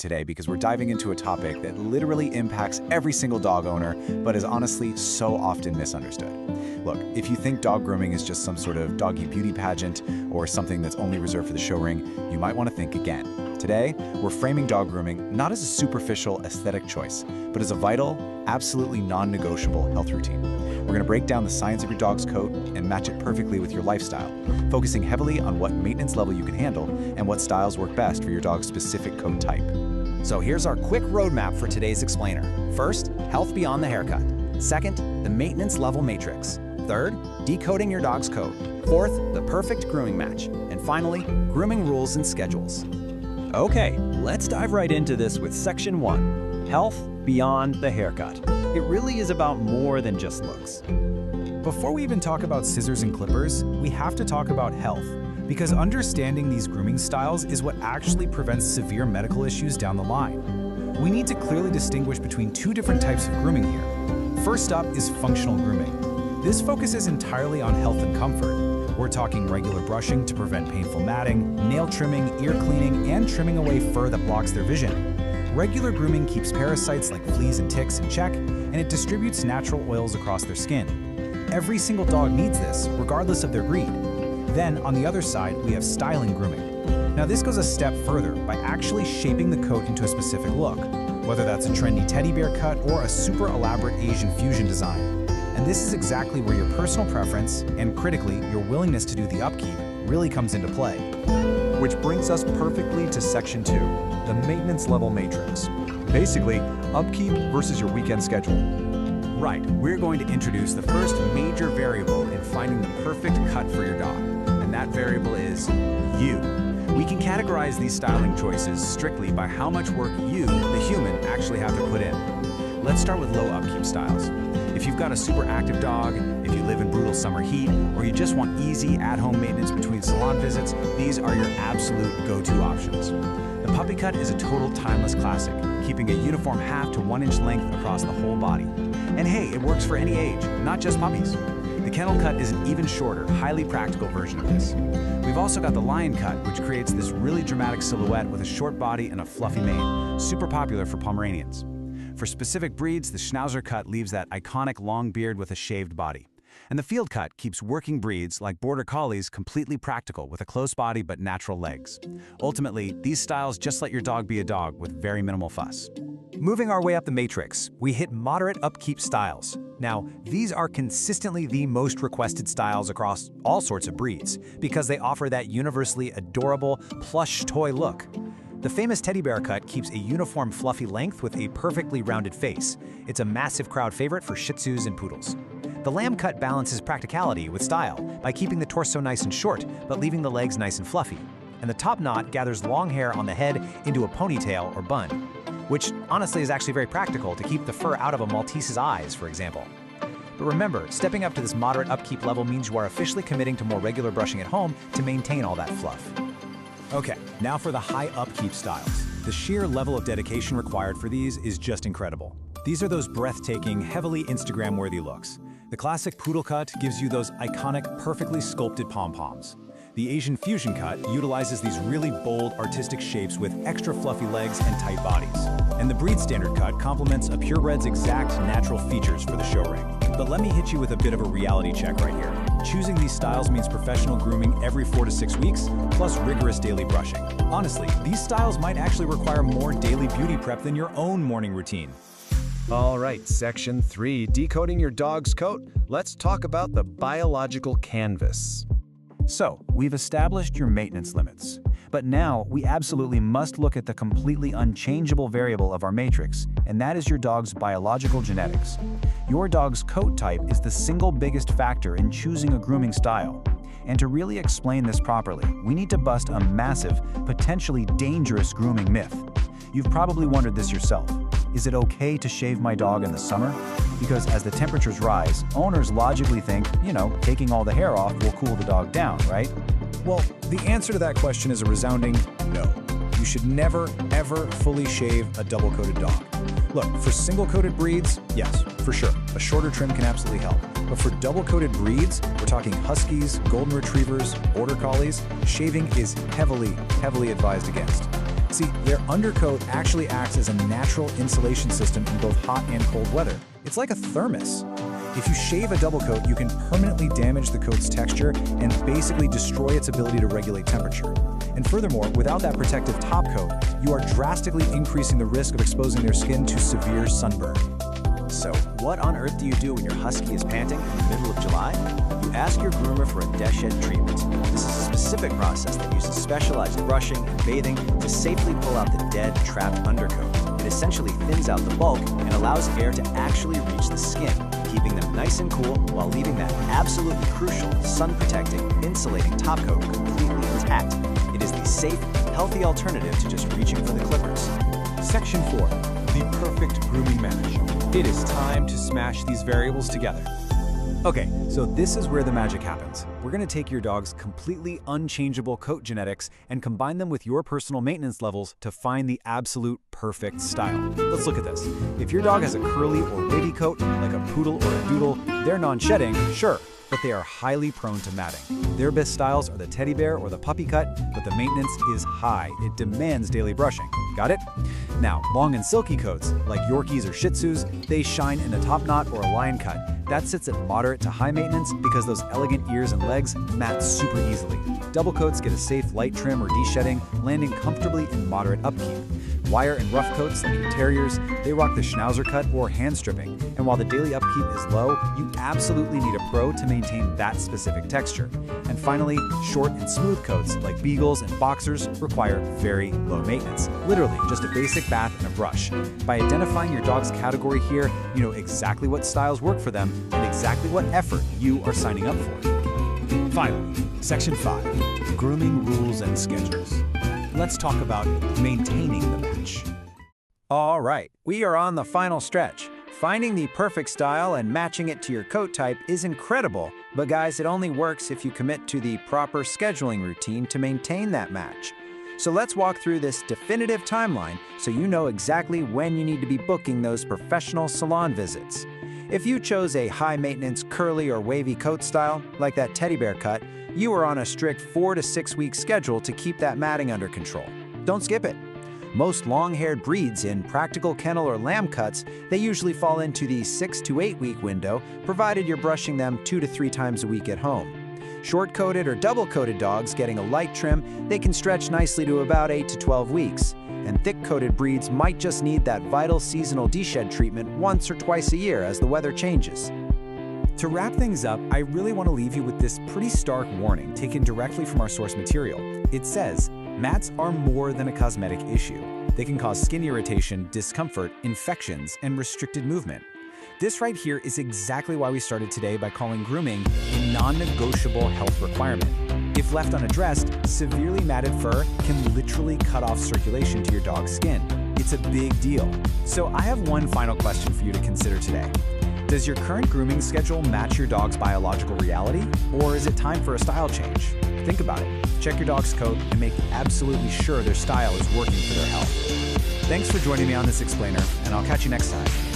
today because we're diving into a topic that literally impacts every single dog owner, but is honestly so often misunderstood. Look, if you think dog grooming is just some sort of doggy beauty pageant or something that's only reserved for the show ring, you might want to think again. Today, we're framing dog grooming not as a superficial aesthetic choice, but as a vital, absolutely non-negotiable health routine. We're going to break down the science of your dog's coat and match it perfectly with your lifestyle, focusing heavily on what maintenance level you can handle and what styles work best for your dog's specific coat type. So here's our quick roadmap for today's explainer. First, health beyond the haircut. Second, the maintenance level matrix. Third, decoding your dog's coat. Fourth, the perfect grooming match. And finally, grooming rules and schedules. Okay, let's dive right into this with section 1, health beyond the haircut. It really is about more than just looks. Before we even talk about scissors and clippers, we have to talk about health, because understanding these grooming styles is what actually prevents severe medical issues down the line. We need to clearly distinguish between two different types of grooming here. First up is functional grooming. This focuses entirely on health and comfort. We're talking regular brushing to prevent painful matting, nail trimming, ear cleaning, and trimming away fur that blocks their vision. Regular grooming keeps parasites like fleas and ticks in check, and it distributes natural oils across their skin. Every single dog needs this, regardless of their breed. Then, on the other side, we have styling grooming. Now this goes a step further by actually shaping the coat into a specific look, whether that's a trendy teddy bear cut or a super elaborate Asian fusion design. And this is exactly where your personal preference, and critically, your willingness to do the upkeep, really comes into play. Which brings us perfectly to section 2, the maintenance level matrix. Basically, upkeep versus your weekend schedule. Right, we're going to introduce the first major variable in finding the perfect cut for your dog, and that variable is you. We can categorize these styling choices strictly by how much work you, the human, actually have to put in. Let's start with low upkeep styles. If you've got a super active dog, if you live in brutal summer heat, or you just want easy at-home maintenance between salon visits, these are your absolute go-to options. The puppy cut is a total timeless classic, keeping a uniform half to 1 inch length across the whole body. And hey, it works for any age, not just puppies. The kennel cut is an even shorter, highly practical version of this. We've also got the lion cut, which creates this really dramatic silhouette with a short body and a fluffy mane, super popular for Pomeranians. For specific breeds, the Schnauzer cut leaves that iconic long beard with a shaved body. And the field cut keeps working breeds like Border Collies completely practical with a close body but natural legs. Ultimately, these styles just let your dog be a dog with very minimal fuss. Moving our way up the matrix, we hit moderate upkeep styles. Now, these are consistently the most requested styles across all sorts of breeds because they offer that universally adorable plush toy look. The famous teddy bear cut keeps a uniform fluffy length with a perfectly rounded face. It's a massive crowd favorite for Shih Tzus and Poodles. The lamb cut balances practicality with style by keeping the torso nice and short, but leaving the legs nice and fluffy. And the top knot gathers long hair on the head into a ponytail or bun, which honestly is actually very practical to keep the fur out of a Maltese's eyes, for example. But remember, stepping up to this moderate upkeep level means you are officially committing to more regular brushing at home to maintain all that fluff. Okay, now for the high upkeep styles. The sheer level of dedication required for these is just incredible. These are those breathtaking, heavily Instagram-worthy looks. The classic poodle cut gives you those iconic, perfectly sculpted pom-poms. The Asian fusion cut utilizes these really bold, artistic shapes with extra fluffy legs and tight bodies. And the breed standard cut complements a purebred's exact natural features for the show ring. But let me hit you with a bit of a reality check right here. Choosing these styles means professional grooming every 4 to 6 weeks, plus rigorous daily brushing. Honestly, these styles might actually require more daily beauty prep than your own morning routine. All right, section 3, decoding your dog's coat. Let's talk about the biological canvas. So, we've established your maintenance limits. But now, we absolutely must look at the completely unchangeable variable of our matrix, and that is your dog's biological genetics. Your dog's coat type is the single biggest factor in choosing a grooming style. And to really explain this properly, we need to bust a massive, potentially dangerous grooming myth. You've probably wondered this yourself. Is it okay to shave my dog in the summer? Because as the temperatures rise, owners logically think, taking all the hair off will cool the dog down, right? Well, the answer to that question is a resounding no. You should never, ever fully shave a double-coated dog. Look, for single-coated breeds, yes, for sure, a shorter trim can absolutely help. But for double-coated breeds, we're talking Huskies, Golden Retrievers, Border Collies, shaving is heavily, heavily advised against. See, their undercoat actually acts as a natural insulation system in both hot and cold weather. It's like a thermos. If you shave a double coat, you can permanently damage the coat's texture and basically destroy its ability to regulate temperature. And furthermore, without that protective top coat, you are drastically increasing the risk of exposing their skin to severe sunburn. So, what on earth do you do when your husky is panting in the middle of July? You ask your groomer for a death shed treatment. This is a specific process that uses specialized brushing and bathing to safely pull out the dead, trapped undercoat. It essentially thins out the bulk and allows air to actually reach the skin, keeping them nice and cool while leaving that absolutely crucial sun-protecting, insulating top coat completely intact. It is the safe, healthy alternative to just reaching for the clippers. Section 4. The perfect grooming match. It is time to smash these variables together. Okay, so this is where the magic happens. We're going to take your dog's completely unchangeable coat genetics and combine them with your personal maintenance levels to find the absolute perfect style. Let's look at this. If your dog has a curly or wavy coat, like a poodle or a doodle, they're non-shedding, sure, but they are highly prone to matting. Their best styles are the teddy bear or the puppy cut, but the maintenance is high. It demands daily brushing. Got it? Now, long and silky coats, like Yorkies or Shih Tzus, they shine in a top knot or a line cut. That sits at moderate to high maintenance because those elegant ears and legs mat super easily. Double coats get a safe light trim or de-shedding, landing comfortably in moderate upkeep. Wire and rough coats, like your terriers, they rock the schnauzer cut or hand stripping. And while the daily upkeep is low, you absolutely need a pro to maintain that specific texture. And finally, short and smooth coats, like beagles and boxers, require very low maintenance. Literally, just a basic bath and a brush. By identifying your dog's category here, you know exactly what styles work for them and exactly what effort you are signing up for. Finally, Section 5, Grooming Rules and Schedules. Let's talk about maintaining the match. All right, we are on the final stretch. Finding the perfect style and matching it to your coat type is incredible, but guys, it only works if you commit to the proper scheduling routine to maintain that match. So let's walk through this definitive timeline so you know exactly when you need to be booking those professional salon visits. If you chose a high-maintenance curly or wavy coat style, like that teddy bear cut, you are on a strict 4 to 6 week schedule to keep that matting under control. Don't skip it. Most long-haired breeds in practical kennel or lamb cuts, they usually fall into the 6 to 8 week window, provided you're brushing them 2 to 3 times a week at home. Short-coated or double-coated dogs getting a light trim, they can stretch nicely to about 8 to 12 weeks. And thick-coated breeds might just need that vital seasonal de-shed treatment once or twice a year as the weather changes. To wrap things up, I really want to leave you with this pretty stark warning taken directly from our source material. It says, mats are more than a cosmetic issue. They can cause skin irritation, discomfort, infections, and restricted movement. This right here is exactly why we started today by calling grooming a non-negotiable health requirement. If left unaddressed, severely matted fur can literally cut off circulation to your dog's skin. It's a big deal. So I have one final question for you to consider today. Does your current grooming schedule match your dog's biological reality, or is it time for a style change? Think about it. Check your dog's coat and make absolutely sure their style is working for their health. Thanks for joining me on this explainer, and I'll catch you next time.